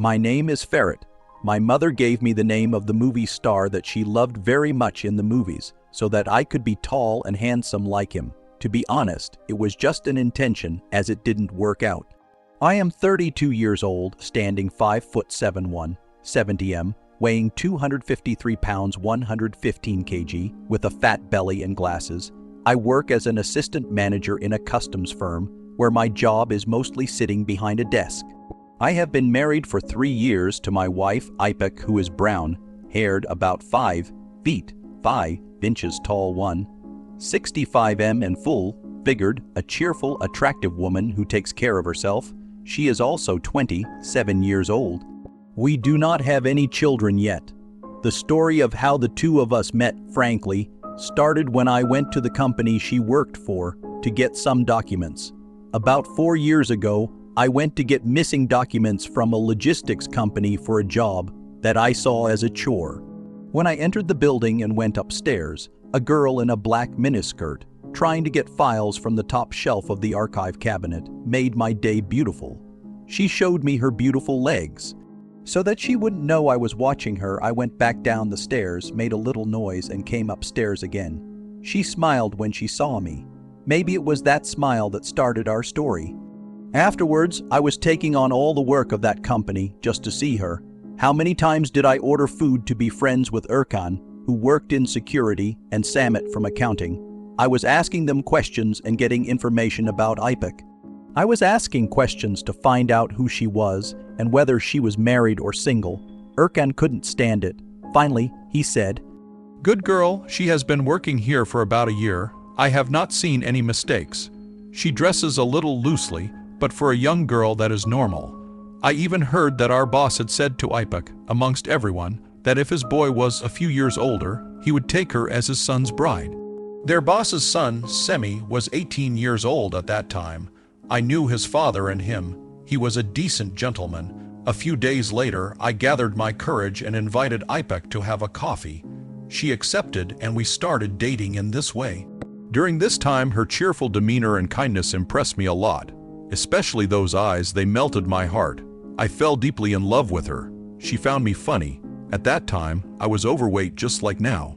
My name is Ferret. My mother gave me the name of the movie star that she loved very much in the movies, so that I could be tall and handsome like him. To be honest, it was just an intention, as it didn't work out. I am 32 years old, standing 5'7", 70 m, weighing 253 pounds 115 kg, with a fat belly and glasses. I work as an assistant manager in a customs firm, where my job is mostly sitting behind a desk. I have been married for 3 years to my wife, Ipek, who is brown-haired, about 5 feet 5 inches tall, 165 m and full-figured, a cheerful, attractive woman who takes care of herself. She is also 27 years old. We do not have any children yet. The story of how the two of us met, frankly, started when I went to the company she worked for to get some documents. About 4 years ago, I went to get missing documents from a logistics company for a job that I saw as a chore. When I entered the building and went upstairs, a girl in a black miniskirt, trying to get files from the top shelf of the archive cabinet, made my day beautiful. She showed me her beautiful legs. So that she wouldn't know I was watching her, I went back down the stairs, made a little noise, and came upstairs again. She smiled when she saw me. Maybe it was that smile that started our story. Afterwards, I was taking on all the work of that company just to see her. How many times did I order food to be friends with Erkan, who worked in security, and Samit from accounting? I was asking them questions and getting information about Ipek. I was asking questions to find out who she was and whether she was married or single. Erkan couldn't stand it. Finally, he said, "Good girl, she has been working here for about a year. I have not seen any mistakes. She dresses a little loosely, but for a young girl that is normal. I even heard that our boss had said to Ipek, amongst everyone, that if his boy was a few years older, he would take her as his son's bride. Their boss's son, Semi, was 18 years old at that time. I knew his father and him. He was a decent gentleman. A few days later, I gathered my courage and invited Ipek to have a coffee. She accepted, and we started dating in this way. During this time, her cheerful demeanor and kindness impressed me a lot. Especially those eyes, they melted my heart. I fell deeply in love with her. She found me funny. At that time, I was overweight just like now.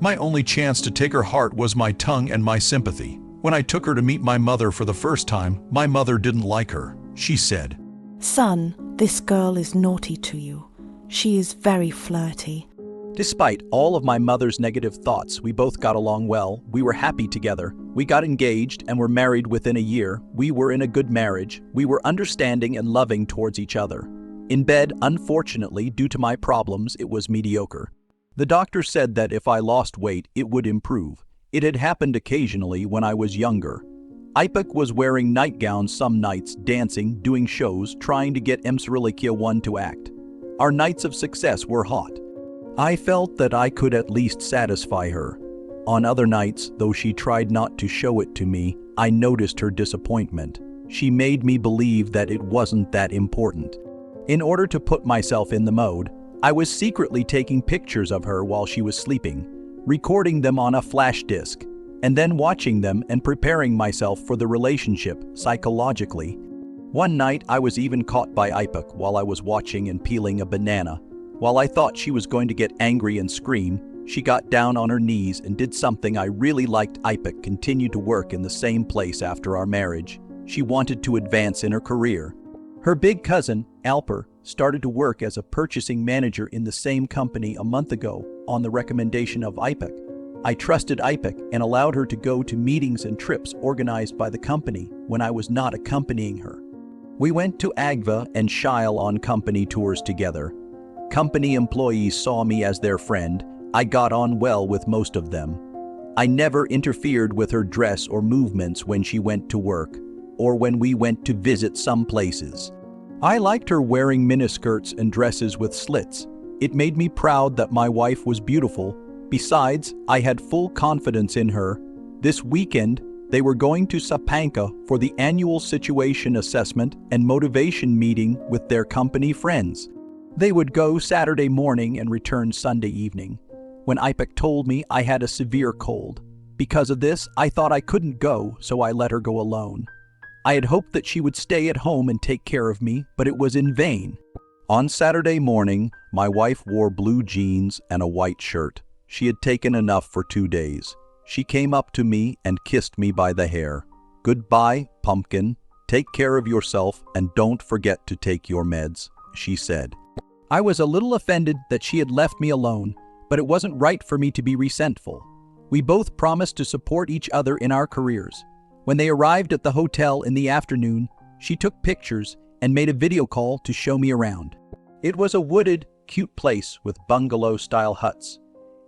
My only chance to take her heart was my tongue and my sympathy. When I took her to meet my mother for the first time, my mother didn't like her. She said, "Son, this girl is naughty to you. She is very flirty." Despite all of my mother's negative thoughts, we both got along well. We were happy together. We got engaged and were married within a year. We were in a good marriage. We were understanding and loving towards each other. In bed, unfortunately, due to my problems, it was mediocre. The doctor said that if I lost weight, it would improve. It had happened occasionally when I was younger. Ipek was wearing nightgowns some nights, dancing, doing shows, trying to get Emsrilikia 1 to act. Our nights of success were hot. I felt that I could at least satisfy her. On other nights, though she tried not to show it to me, I noticed her disappointment. She made me believe that it wasn't that important. In order to put myself in the mode, I was secretly taking pictures of her while she was sleeping, recording them on a flash disk, and then watching them and preparing myself for the relationship psychologically. One night, I was even caught by Ipek while I was watching and peeling a banana. While I thought she was going to get angry and scream, she got down on her knees and did something I really liked. Ipek continued to work in the same place after our marriage. She wanted to advance in her career. Her big cousin, Alper, started to work as a purchasing manager in the same company a month ago on the recommendation of Ipek. I trusted Ipek and allowed her to go to meetings and trips organized by the company when I was not accompanying her. We went to Agva and Shile on company tours together. Company employees saw me as their friend. I got on well with most of them. I never interfered with her dress or movements when she went to work, or when we went to visit some places. I liked her wearing miniskirts and dresses with slits. It made me proud that my wife was beautiful. Besides, I had full confidence in her. This weekend, they were going to Sapanka for the annual situation assessment and motivation meeting with their company friends. They would go Saturday morning and return Sunday evening. When Ipek told me I had a severe cold. Because of this, I thought I couldn't go, so I let her go alone. I had hoped that she would stay at home and take care of me, but it was in vain. On Saturday morning, my wife wore blue jeans and a white shirt. She had taken enough for 2 days. She came up to me and kissed me by the hair. "Goodbye, pumpkin. Take care of yourself and don't forget to take your meds," she said. I was a little offended that she had left me alone, but it wasn't right for me to be resentful. We both promised to support each other in our careers. When they arrived at the hotel in the afternoon, she took pictures and made a video call to show me around. It was a wooded, cute place with bungalow-style huts.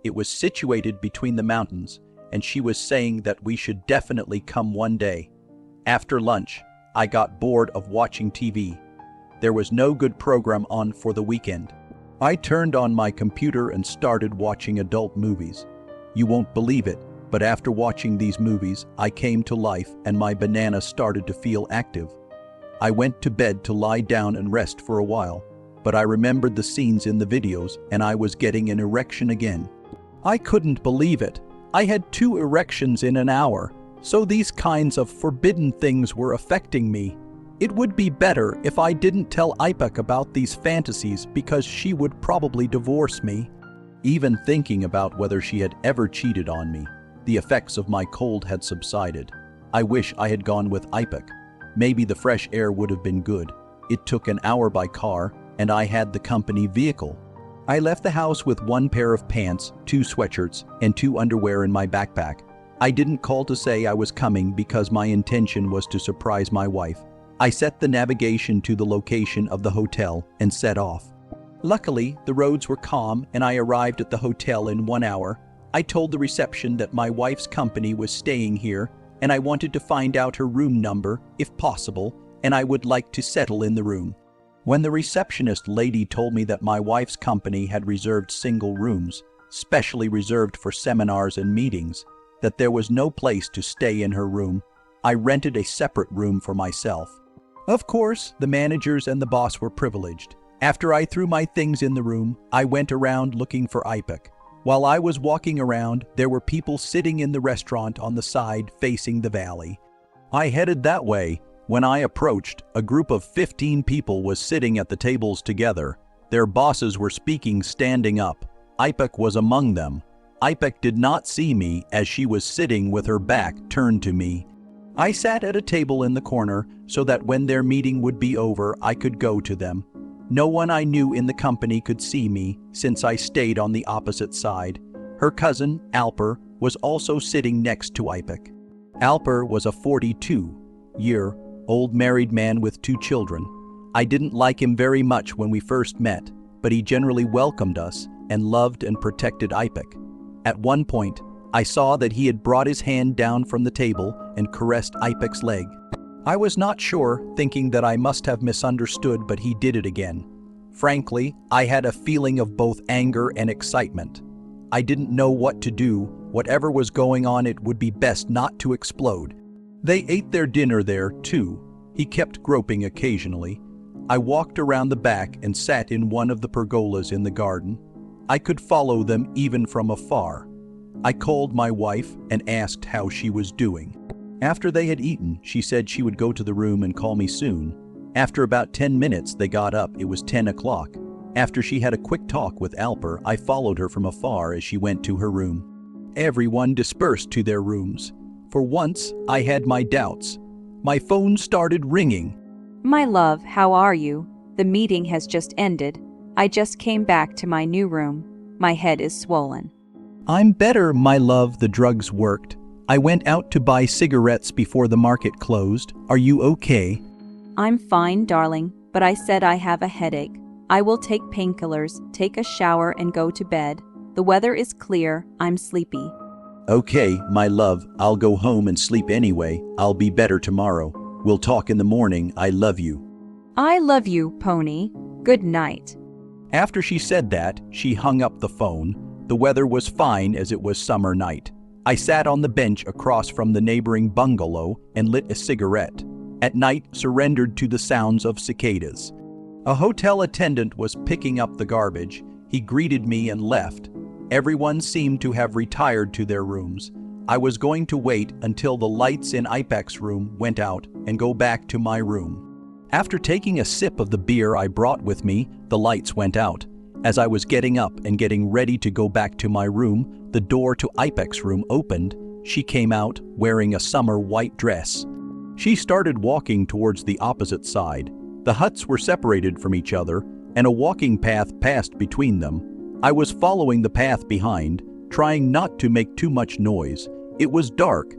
It was situated between the mountains, and she was saying that we should definitely come one day. After lunch, I got bored of watching TV. There was no good program on for the weekend. I turned on my computer and started watching adult movies. You won't believe it, but after watching these movies, I came to life and my banana started to feel active. I went to bed to lie down and rest for a while, but I remembered the scenes in the videos and I was getting an erection again. I couldn't believe it. I had 2 erections in an hour, so these kinds of forbidden things were affecting me. It would be better if I didn't tell Ipek about these fantasies because she would probably divorce me. Even thinking about whether she had ever cheated on me, the effects of my cold had subsided. I wish I had gone with Ipek. Maybe the fresh air would have been good. It took an hour by car, and I had the company vehicle. I left the house with 1 pair of pants, 2 sweatshirts, and 2 underwear in my backpack. I didn't call to say I was coming because my intention was to surprise my wife. I set the navigation to the location of the hotel and set off. Luckily, the roads were calm and I arrived at the hotel in 1 hour. I told the reception that my wife's company was staying here and I wanted to find out her room number, if possible, and I would like to settle in the room. When the receptionist lady told me that my wife's company had reserved single rooms, specially reserved for seminars and meetings, that there was no place to stay in her room, I rented a separate room for myself. Of course, the managers and the boss were privileged. After I threw my things in the room, I went around looking for Ipek. While I was walking around, there were people sitting in the restaurant on the side facing the valley. I headed that way. When I approached, a group of 15 people was sitting at the tables together. Their bosses were speaking standing up. Ipek was among them. Ipek did not see me as she was sitting with her back turned to me. I sat at a table in the corner so that when their meeting would be over, I could go to them. No one I knew in the company could see me since I stayed on the opposite side. Her cousin, Alper, was also sitting next to Ipek. Alper was a 42-year-old married man with 2 children. I didn't like him very much when we first met, but he generally welcomed us and loved and protected Ipek. At one point, I saw that he had brought his hand down from the table and caressed Ipek's leg. I was not sure, thinking that I must have misunderstood, but he did it again. Frankly, I had a feeling of both anger and excitement. I didn't know what to do. Whatever was going on, it would be best not to explode. They ate their dinner there, too. He kept groping occasionally. I walked around the back and sat in one of the pergolas in the garden. I could follow them even from afar. I called my wife and asked how she was doing. After they had eaten, she said she would go to the room and call me soon. After about 10 minutes, they got up. It was 10 o'clock. After she had a quick talk with Alper, I followed her from afar as she went to her room. Everyone dispersed to their rooms. For once, I had my doubts. My phone started ringing. My love, how are you? The meeting has just ended. I just came back to my new room. My head is swollen. I'm better, my love. The drugs worked. I went out to buy cigarettes before the market closed. Are you okay? I'm fine, darling, but I said I have a headache. I will take painkillers, take a shower, and go to bed. The weather is clear. I'm sleepy. Okay, my love. I'll go home and sleep anyway. I'll be better tomorrow. We'll talk in the morning. I love you. I love you, Pony. Good night. After she said that, she hung up the phone. The weather was fine as it was summer night. I sat on the bench across from the neighboring bungalow and lit a cigarette. At night, surrendered to the sounds of cicadas. A hotel attendant was picking up the garbage. He greeted me and left. Everyone seemed to have retired to their rooms. I was going to wait until the lights in Ipek's room went out and go back to my room. After taking a sip of the beer I brought with me, the lights went out. As I was getting up and getting ready to go back to my room, the door to Ipek's room opened. She came out wearing a summer white dress. She started walking towards the opposite side. The huts were separated from each other, and a walking path passed between them. I was following the path behind, trying not to make too much noise. It was dark.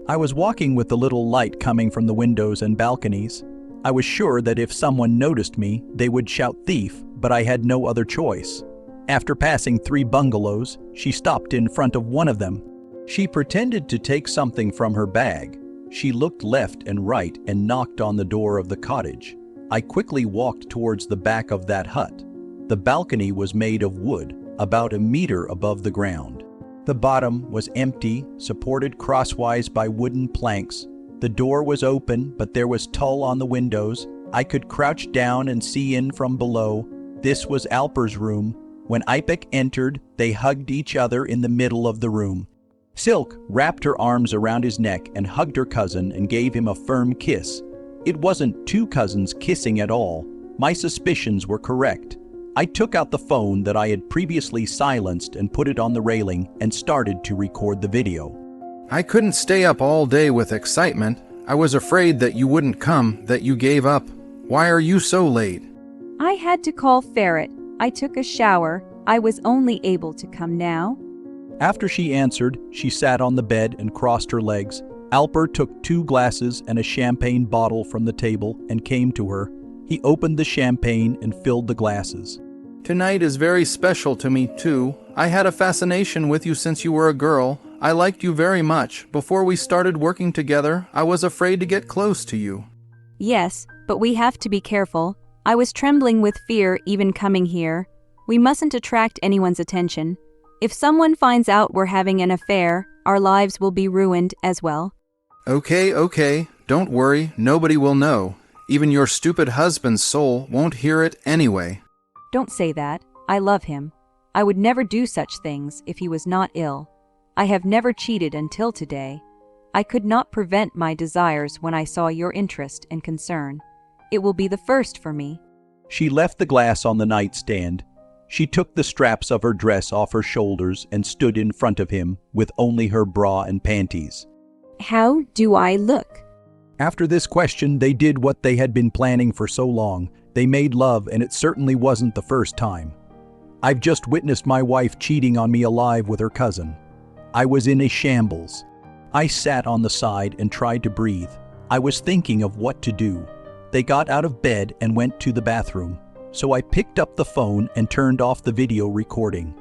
I was walking with the little light coming from the windows and balconies. I was sure that if someone noticed me, they would shout thief, but I had no other choice. After passing 3 bungalows, she stopped in front of one of them. She pretended to take something from her bag. She looked left and right and knocked on the door of the cottage. I quickly walked towards the back of that hut. The balcony was made of wood, about a meter above the ground. The bottom was empty, supported crosswise by wooden planks. The door was open, but there was tulle on the windows. I could crouch down and see in from below. This was Alper's room. When Ipek entered, they hugged each other in the middle of the room. Silk wrapped her arms around his neck and hugged her cousin and gave him a firm kiss. It wasn't 2 cousins kissing at all. My suspicions were correct. I took out the phone that I had previously silenced and put it on the railing and started to record the video. I couldn't stay up all day with excitement. I was afraid that you wouldn't come, that you gave up. Why are you so late? I had to call Ferret. I took a shower. I was only able to come now. After she answered, she sat on the bed and crossed her legs. Alper took 2 glasses and a champagne bottle from the table and came to her. He opened the champagne and filled the glasses. Tonight is very special to me, too. I had a fascination with you since you were a girl. I liked you very much. Before we started working together, I was afraid to get close to you. Yes, but we have to be careful. I was trembling with fear even coming here. We mustn't attract anyone's attention. If someone finds out we're having an affair, our lives will be ruined as well. Okay. Don't worry. Nobody will know. Even your stupid husband's soul won't hear it anyway. Don't say that. I love him. I would never do such things if he was not ill. I have never cheated until today. I could not prevent my desires when I saw your interest and concern. It will be the first for me. She left the glass on the nightstand. She took the straps of her dress off her shoulders and stood in front of him with only her bra and panties. How do I look? After this question, they did what they had been planning for so long. They made love, and it certainly wasn't the first time. I've just witnessed my wife cheating on me alive with her cousin. I was in a shambles. I sat on the side and tried to breathe. I was thinking of what to do. They got out of bed and went to the bathroom. So I picked up the phone and turned off the video recording.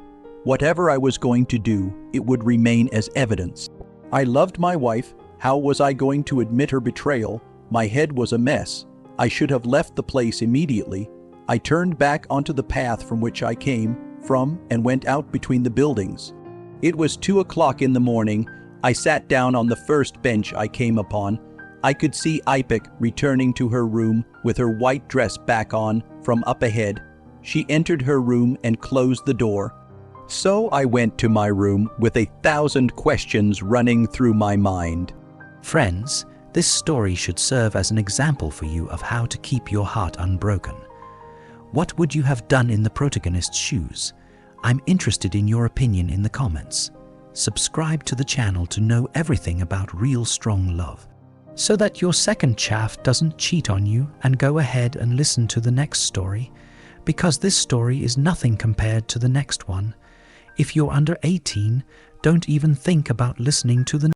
Whatever I was going to do, it would remain as evidence. I loved my wife. How was I going to admit her betrayal? My head was a mess. I should have left the place immediately. I turned back onto the path from which I came from and went out between the buildings. It was 2 o'clock in the morning. I sat down on the first bench I came upon. I could see Ipek returning to her room with her white dress back on from up ahead. She entered her room and closed the door. So I went to my room with 1,000 questions running through my mind. Friends, this story should serve as an example for you of how to keep your heart unbroken. What would you have done in the protagonist's shoes? I'm interested in your opinion in the comments. Subscribe to the channel to know everything about real strong love, so that your second chaff doesn't cheat on you, and go ahead and listen to the next story, because this story is nothing compared to the next one. If you're under 18, don't even think about listening to the